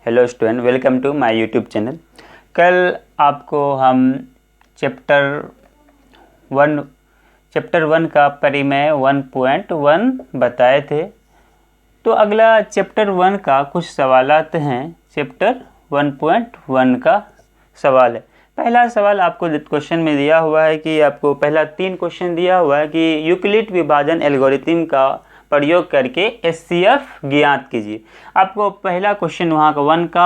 Hello student, welcome to my YouTube channel. कल आपको हम चैप्टर वन का परिमेय 1.1 बताए थे। तो अगला चैप्टर 1 का कुछ सवालात हैं। चैप्टर 1.1 का सवाल है। पहला सवाल आपको क्वेश्चन में दिया हुआ है कि आपको पहला 3 क्वेश्चन दिया हुआ है कि यूक्लिड विभाजन एल्गोरिथम का प्रयोग करके एचसीएफ ज्ञात कीजिए। आपको पहला क्वेश्चन वहाँ का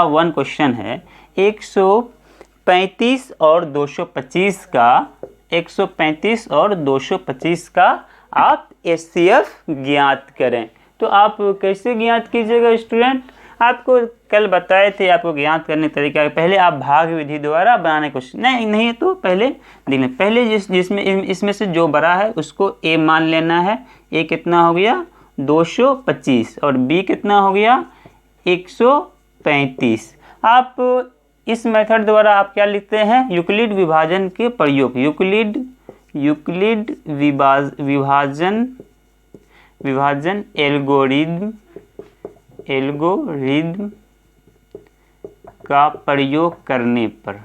1 क्वेश्चन है 135 और 225 का 135 और 225 का आप एचसीएफ ज्ञात करें। तो आप कैसे ज्ञात कीजिएगा स्टूडेंट? आपको कल बताए थे आपको ज्ञात करने का तरीका। पहले आप भाग विधि द्वारा बनाने क्वेश्चन नहीं तो पहले देख लें। पहले जिसमें इसमें से जो बड़ा है उसको ए मान लेना है। ए कितना हो गया 225 और बी कितना हो गया 135। आप इस मेथड द्वारा आप क्या लिखते हैं? यूक्लिड विभाजन के प्रयोग, यूक्लिड विभाजन एल्गोरिथम का प्रयोग करने पर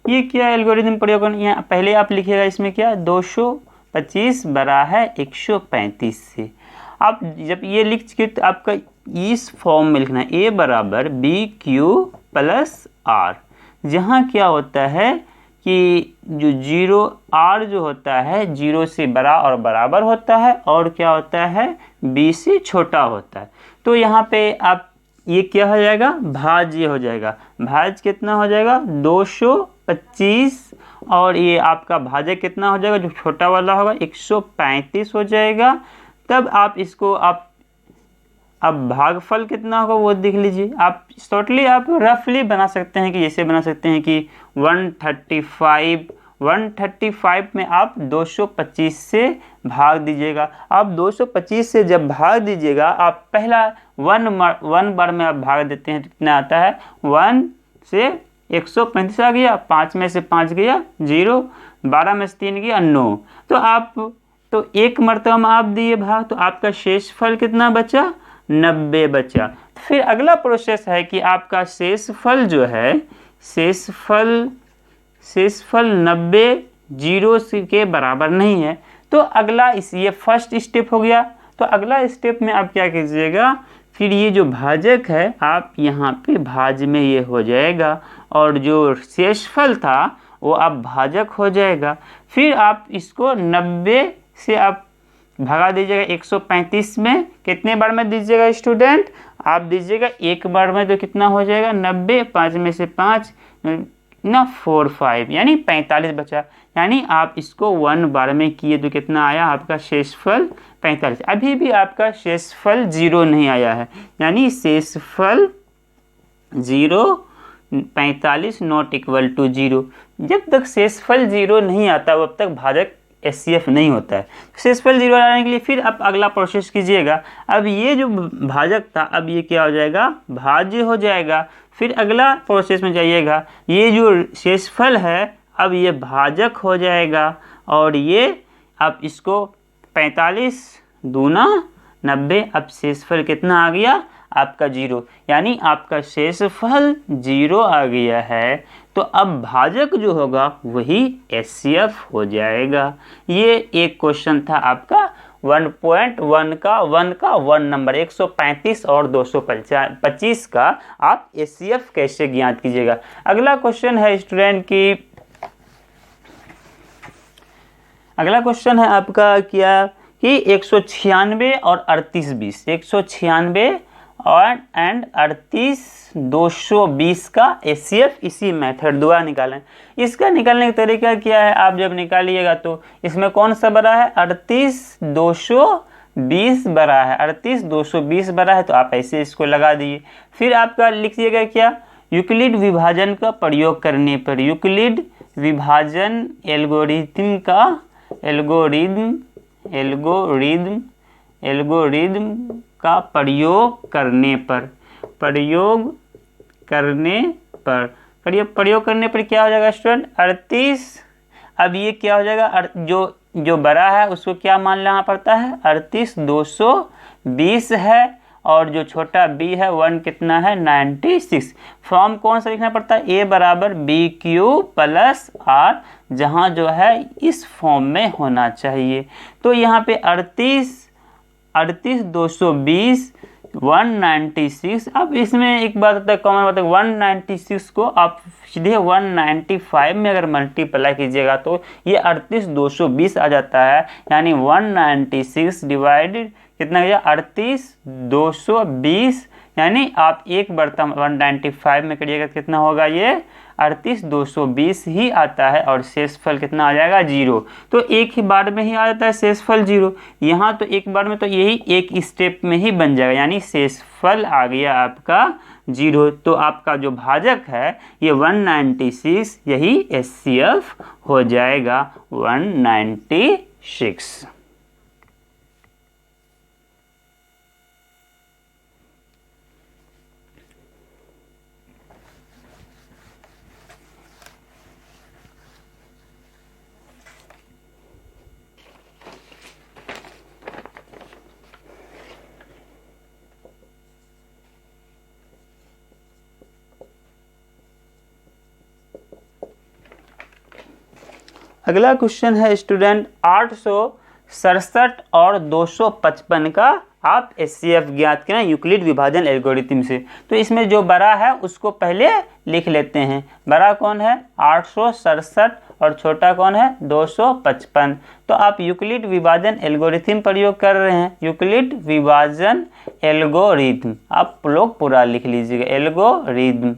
ये क्या एल्गोरिथम प्रयोग करना? यहाँ पहले आप लिखिएगा इसमें क्या 225 बड़ा है 135 से। आप जब ये लिख चुके तो आपका इस फॉर्म में लिखना है ए बराबर बी क्यू प्लस आर, जहाँ क्या होता है कि जो 0 आर जो होता है 0 से बड़ा और बराबर होता है और क्या होता है बी से छोटा होता है। तो यहाँ पे आप ये क्या हो जाएगा भाज्य हो जाएगा। भाज्य कितना हो जाएगा 225 और ये आपका भाजक कितना हो जाएगा जो छोटा वाला होगा 135 हो जाएगा। तब आप इसको अब भागफल कितना होगा वो देख लीजिए। आप टोटली आप रफली बना सकते हैं कि जैसे बना सकते हैं कि 135 में आप 225 से भाग दीजिएगा। आप 225 से जब भाग दीजिएगा आप पहला 1 बार में आप भाग देते हैं तो कितना आता है 1 से 135 आ गया, 5 में से 5 गया 0, 12 में से 3 गया 9। तो आप तो एक मरतबा में आप दिए भाग तो आपका शेषफल कितना बचा 90 बचा। फिर अगला प्रोसेस है कि आपका शेषफल जो है शेषफल 90 0 के बराबर नहीं है। तो अगला ये फर्स्ट स्टेप हो गया। तो अगला स्टेप में आप क्या कीजिएगा फिर ये जो भाजक है आप यहाँ पे भाज्य में ये हो जाएगा और जो शेषफल था वो अब भाजक हो जाएगा। फिर आप इसको 90 से आप भगा दीजिएगा 135 में। कितने बार में दीजिएगा स्टूडेंट? आप दीजिएगा एक बार में तो कितना हो जाएगा 90, 5 में से 5 ना 4 5 यानी 45 बचा। यानी आप इसको 1 बार में किए तो कितना आया आपका शेषफल 45। अभी भी आपका शेषफल 0 नहीं आया है, यानी शेषफल 0 45 नॉट इक्वल टू 0। जब तक शेषफल 0 नहीं आता तब तक भाजक एचसीएफ नहीं होता है। शेषफल 0 लाने के लिए फिर आप अगला प्रोसेस कीजिएगा। अब ये जो भाजक था अब ये क्या हो जाएगा भाज्य हो जाएगा। फिर अगला प्रोसेस में जाइएगा, ये जो शेषफल है अब ये भाजक हो जाएगा और ये अब इसको 45 दूना 90। अब शेषफल कितना आ गया आपका 0, यानी आपका शेषफल 0 आ गया है। तो अब भाजक जो होगा वही एचसीएफ हो जाएगा। ये एक क्वेश्चन था आपका 1.1 का 1 नंबर 135 और 225 का आप एचसीएफ कैसे ज्ञात कीजिएगा। अगला क्वेश्चन है स्टूडेंट की अगला क्वेश्चन है आपका क्या कि 196 और 3820 196 और 38 220 का एचसीएफ इसी मेथड द्वारा निकालें। इसका निकालने का तरीका क्या है? आप जब निकालिएगा तो इसमें कौन सा बड़ा है 38 220 बड़ा है, 38 220 बड़ा है तो आप ऐसे इसको लगा दिए। फिर आपका लिखिएगा क्या यूक्लिड विभाजन का प्रयोग करने पर, यूक्लिड विभाजन एल्गोरिथम का प्रयोग करने पर क्या हो जाएगा स्टूडेंट 38। अब ये क्या हो जाएगा जो बड़ा है उसको क्या मान लेना पड़ता है 38 220 है और जो छोटा b है 1 कितना है 96। फॉर्म कौन सा लिखना पड़ता है, a बराबर बी क्यू प्लस आर, जहाँ जो है इस फॉर्म में होना चाहिए। तो यहाँ पे 38 220 196। अब इसमें एक बात होता है, कॉमन बात है, 196 को आप सीधे 195 में अगर मल्टीप्लाई कीजिएगा तो ये 38 220 आ जाता है। यानी 196 डिवाइडेड कितना हो जाएगा 38 220, यानी आप एक बर्ता 195 में करिएगा कितना होगा, ये 38 220 ही आता है और शेषफल कितना आ जाएगा 0। तो एक ही बार में ही आ जाता है शेषफल 0। यहाँ तो एक बार में तो यही एक स्टेप में ही बन जाएगा, यानी शेषफल आ गया आपका 0। तो आपका जो भाजक है ये 196, यही HCF हो जाएगा 196। अगला क्वेश्चन है स्टूडेंट 867 और 255 का आप HCF ज्ञात करें यूक्लिड विभाजन एल्गोरिथम से। तो इसमें जो बड़ा है उसको पहले लिख लेते हैं। बड़ा कौन है 867 और छोटा कौन है 255। तो आप यूक्लिड विभाजन एल्गोरिथम प्रयोग कर रहे हैं, यूक्लिड विभाजन एल्गोरिथम आप लोग पूरा लिख लीजिएगा एल्गोरिथम।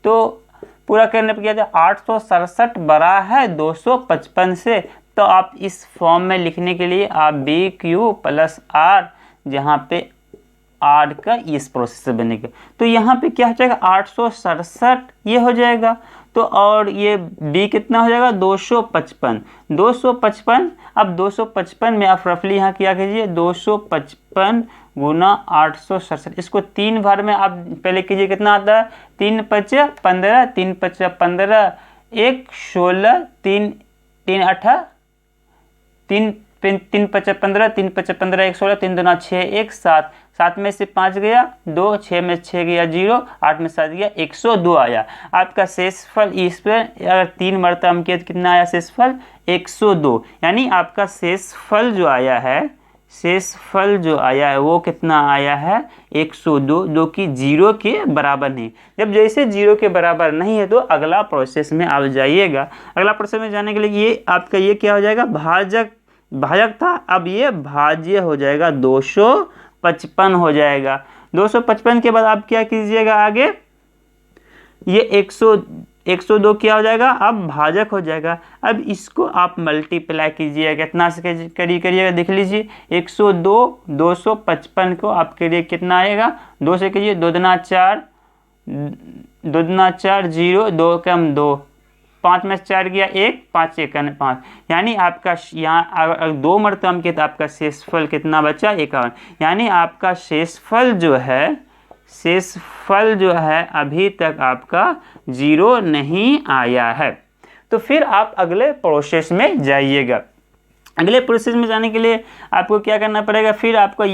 तो पूरा करने पर क्या जाए 867 बड़ा है 255 से, तो आप इस फॉर्म में लिखने के लिए आप बी क्यू प्लस आर, जहाँ पे आर का इस प्रोसेस से बनेगा। तो यहाँ पे क्या हो जाएगा 867 ये हो जाएगा, तो और ये b कितना हो जाएगा 255। अब 255 में आप रफली यहाँ क्या कीजिए 255 गुना 867, इसको 3 बार में आप पहले कीजिए, कितना आता है 3 5 15, 3 5 15, 1 16, 3 3 8, 3 3 5 15, 3 5 15, 1 16, 3 2 6 1 7, 7 में से 5 गया 2, 6 में 6 गया 0, 8 में 7 गया 102 आया आपका शेषफल। इस पर अगर 3 मरतबा हम किया तो कितना आया शेषफल 102। यानी आपका शेषफल जो आया है वो कितना आया है 102, जो कि 0 के बराबर नहीं। जब जैसे 0 के बराबर नहीं है तो अगला प्रोसेस में आप जाइएगा। अगला प्रोसेस में जाने के लिए ये आपका ये क्या हो जाएगा भाजक था, अब ये भाज्य हो जाएगा 255 हो जाएगा। 255 के बाद आप क्या कीजिएगा आगे, ये 102 क्या हो जाएगा अब भाजक हो जाएगा। अब इसको आप मल्टीप्लाई कीजिएगा, कितना से करिएगा देख लीजिए 102 255 को आप करिए कितना आएगा 2 से कीजिए 2 दूना 4, 2 दूना 4 0, 2 कम 2, 5 में 4 गया 1, 5 1 5, यानी आपका यहाँ अगर 2 मरतबा हम किए तो आपका शेषफल कितना बचा 51। यानी आपका शेषफल जो है अभी तक आपका 0 नहीं आया है। तो फिर आप अगले प्रोसेस में जाइएगा। अगले प्रोसेस में जाने के लिए आपको क्या करना पड़ेगा, फिर आपको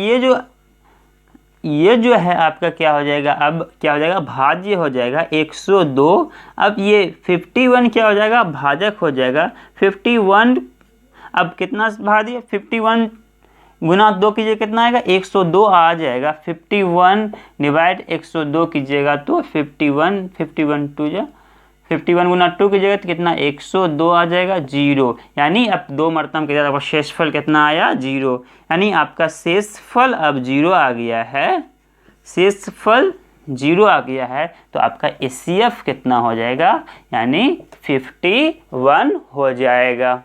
ये जो है आपका क्या हो जाएगा, अब क्या हो जाएगा भाज्य हो जाएगा 102। अब ये 51 क्या हो जाएगा भाजक हो जाएगा 51। अब कितना भाज्य 51 गुना 2 कीजिए कितना आएगा 102 आ जाएगा। 51 डिवाइड 102 कीजिएगा तो 51 गुना 2 कीजिएगा तो कितना 102 आ जाएगा 0। यानी अब 2 मरतबा के आपका शेषफल कितना आया 0। यानी आपका शेषफल अब 0 आ गया है, शेषफल 0 आ गया है। तो आपका HCF कितना हो जाएगा यानी 51 हो जाएगा।